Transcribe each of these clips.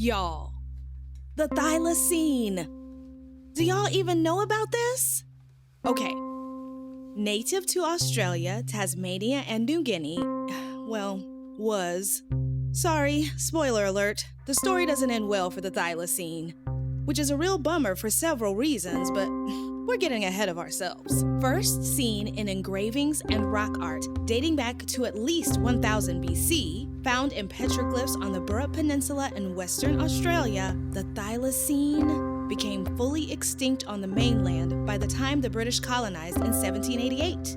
Y'all, the thylacine. Do y'all even know about this? Okay. Native to Australia, Tasmania, and New Guinea, was. Sorry, spoiler alert, the story doesn't end well for the thylacine, which is a real bummer for several reasons, but we're getting ahead of ourselves. First seen in engravings and rock art dating back to at least 1000 BC, found in petroglyphs on the Burrup Peninsula in Western Australia, the thylacine became fully extinct on the mainland by the time the British colonized in 1788.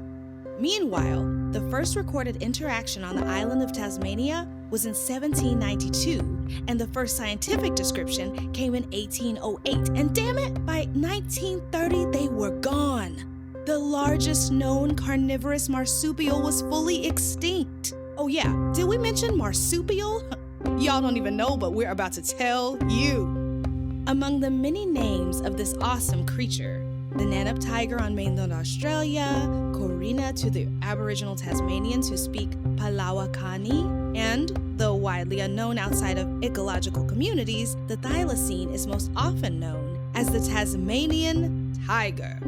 Meanwhile, the first recorded interaction on the island of Tasmania was in 1792, and the first scientific description came in 1808. And damn it, by 1930, they were gone. The largest known carnivorous marsupial was fully extinct. Oh yeah, did we mention marsupial? Y'all don't even know, but we're about to tell you. Among the many names of this awesome creature, the Nannup tiger on mainland Australia, Corina to the Aboriginal Tasmanians who speak Palawakani, and, though widely unknown outside of ecological communities, the thylacine is most often known as the Tasmanian tiger.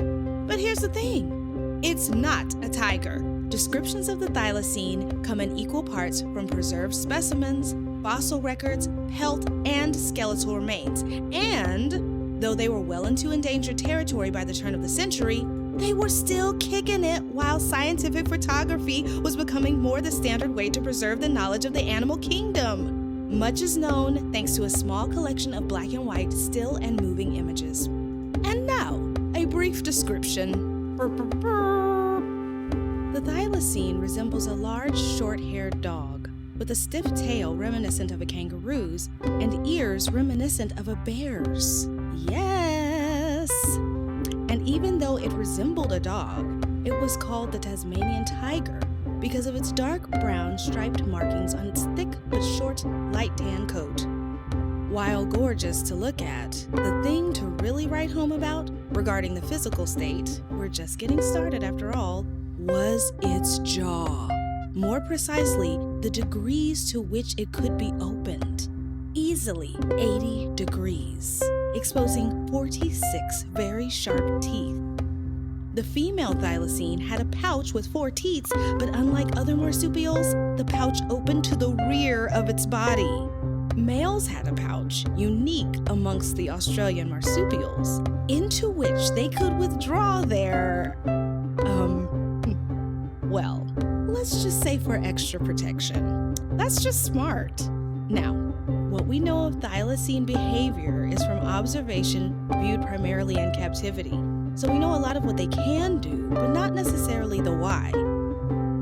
But here's the thing, it's not a tiger. Descriptions of the thylacine come in equal parts from preserved specimens, fossil records, pelt, and skeletal remains. And though they were well into endangered territory by the turn of the century, they were still kicking it while scientific photography was becoming more the standard way to preserve the knowledge of the animal kingdom. Much is known thanks to a small collection of black and white still and moving images. And now, a brief description. The thylacine resembles a large, short-haired dog with a stiff tail reminiscent of a kangaroo's and ears reminiscent of a bear's. Yes! And even though it resembled a dog, it was called the Tasmanian tiger because of its dark brown striped markings on its thick but short, light tan coat. While gorgeous to look at, the thing to really write home about regarding the physical state, we're just getting started after all, was its jaw. More precisely, the degrees to which it could be opened. Easily 80 degrees, exposing 46 very sharp teeth. The female thylacine had a pouch with 4 teats, but unlike other marsupials, the pouch opened to the rear of its body. Males had a pouch, unique amongst the Australian marsupials, into which they could withdraw their, let's just say for extra protection. That's just smart. Now, what we know of thylacine behavior is from observation viewed primarily in captivity. So we know a lot of what they can do, but not necessarily the why.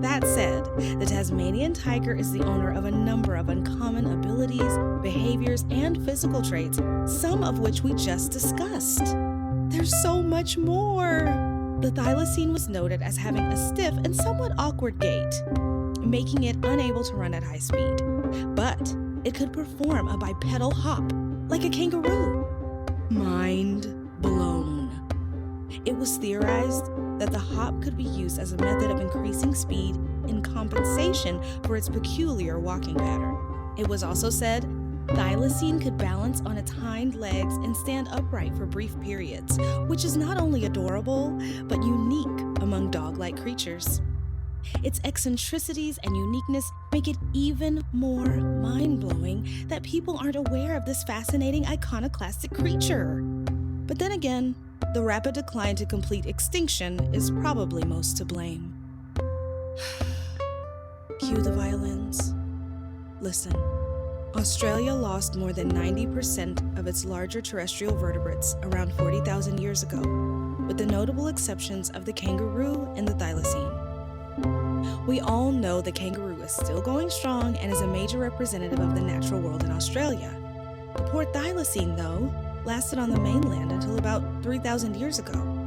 That said, the Tasmanian tiger is the owner of a number of uncommon abilities, behaviors, and physical traits, some of which we just discussed. There's so much more. The thylacine was noted as having a stiff and somewhat awkward gait, making it unable to run at high speed. But it could perform a bipedal hop, like a kangaroo. Mind blown. It was theorized that the hop could be used as a method of increasing speed in compensation for its peculiar walking pattern. It was also said thylacine could balance on its hind legs and stand upright for brief periods, which is not only adorable, but unique among dog-like creatures. Its eccentricities and uniqueness make it even more mind-blowing that people aren't aware of this fascinating iconoclastic creature. But then again, the rapid decline to complete extinction is probably most to blame. Cue the violins. Listen. Australia lost more than 90% of its larger terrestrial vertebrates around 40,000 years ago, with the notable exceptions of the kangaroo and the thylacine. We all know the kangaroo is still going strong and is a major representative of the natural world in Australia. The poor thylacine, though, lasted on the mainland until about 3,000 years ago.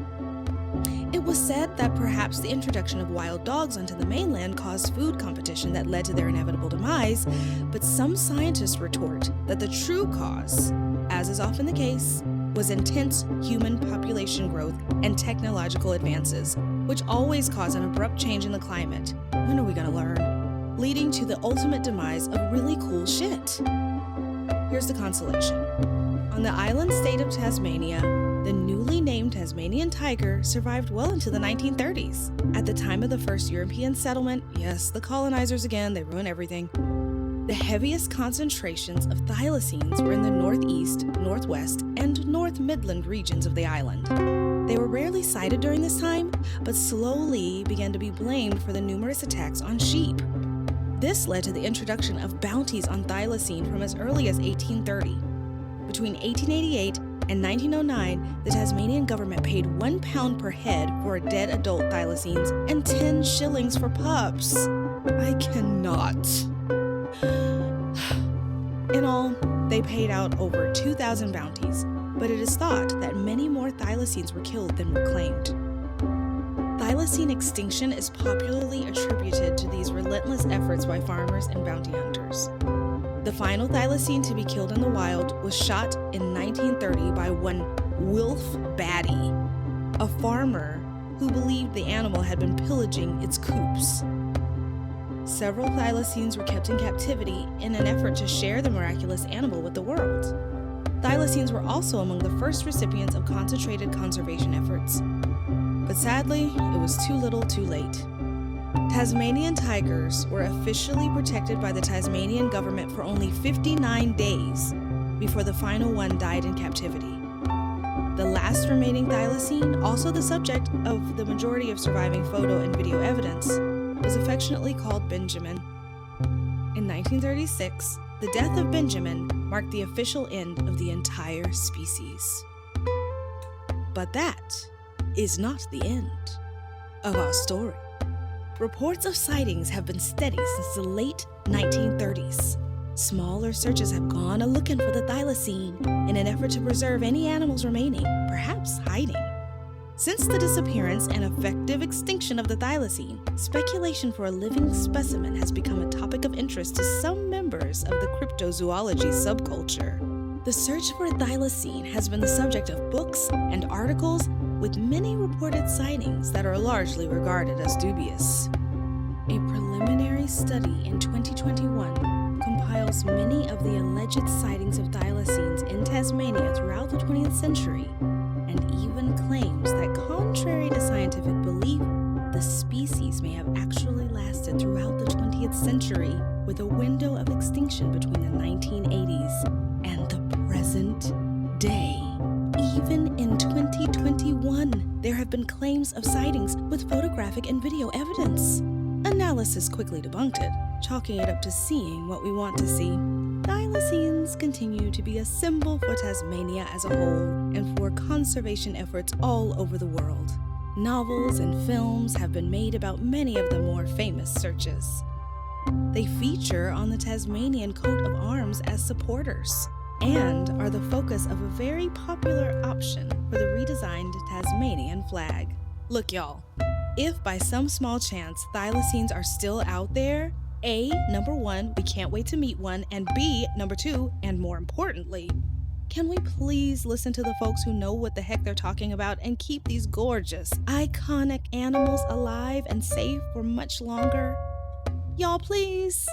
It was said that perhaps the introduction of wild dogs onto the mainland caused food competition that led to their inevitable demise, but some scientists retort that the true cause, as is often the case, was intense human population growth and technological advances, which always cause an abrupt change in the climate. When are we gonna learn? Leading to the ultimate demise of really cool shit. Here's the consolation. On the island state of Tasmania, the newly named Tasmanian tiger survived well into the 1930s. At the time of the first European settlement, yes, the colonizers again, they ruin everything. The heaviest concentrations of thylacines were in the northeast, northwest, and North Midland regions of the island. They were rarely sighted during this time, but slowly began to be blamed for the numerous attacks on sheep. This led to the introduction of bounties on thylacine from as early as 1830. Between 1888 and 1909, the Tasmanian government paid £1 per head for dead adult thylacines and 10 shillings for pups. I cannot. In all, they paid out over 2,000 bounties, but it is thought that many more thylacines were killed than were claimed. Thylacine extinction is popularly attributed to these relentless efforts by farmers and bounty hunters. The final thylacine to be killed in the wild was shot in 1930 by one Wilf Batty, a farmer who believed the animal had been pillaging its coops. Several thylacines were kept in captivity in an effort to share the miraculous animal with the world. Thylacines were also among the first recipients of concentrated conservation efforts. But sadly, it was too little too late. Tasmanian tigers were officially protected by the Tasmanian government for only 59 days before the final one died in captivity. The last remaining thylacine, also the subject of the majority of surviving photo and video evidence, was affectionately called Benjamin. In 1936, the death of Benjamin marked the official end of the entire species. But that is not the end of our story. Reports of sightings have been steady since the late 1930s. Smaller searches have gone a-looking for the thylacine in an effort to preserve any animals remaining, perhaps hiding. Since the disappearance and effective extinction of the thylacine, speculation for a living specimen has become a topic of interest to some members of the cryptozoology subculture. The search for a thylacine has been the subject of books and articles, with many reported sightings that are largely regarded as dubious. A preliminary study in 2021 compiles many of the alleged sightings of thylacines in Tasmania throughout the 20th century, and even claims that, contrary to scientific belief, the species may have actually lasted throughout the 20th century, with a window of extinction between the 1980s and the present day. Even in 2021, there have been claims of sightings with photographic and video evidence. Analysis quickly debunked it, chalking it up to seeing what we want to see. Thylacines continue to be a symbol for Tasmania as a whole and for conservation efforts all over the world. Novels and films have been made about many of the more famous searches. They feature on the Tasmanian coat of arms as supporters, and are the focus of a very popular option for the redesigned Tasmanian flag. Look, y'all, if by some small chance thylacines are still out there, A, number one, we can't wait to meet one, and B, number two, and more importantly, can we please listen to the folks who know what the heck they're talking about and keep these gorgeous, iconic animals alive and safe for much longer? Y'all, please.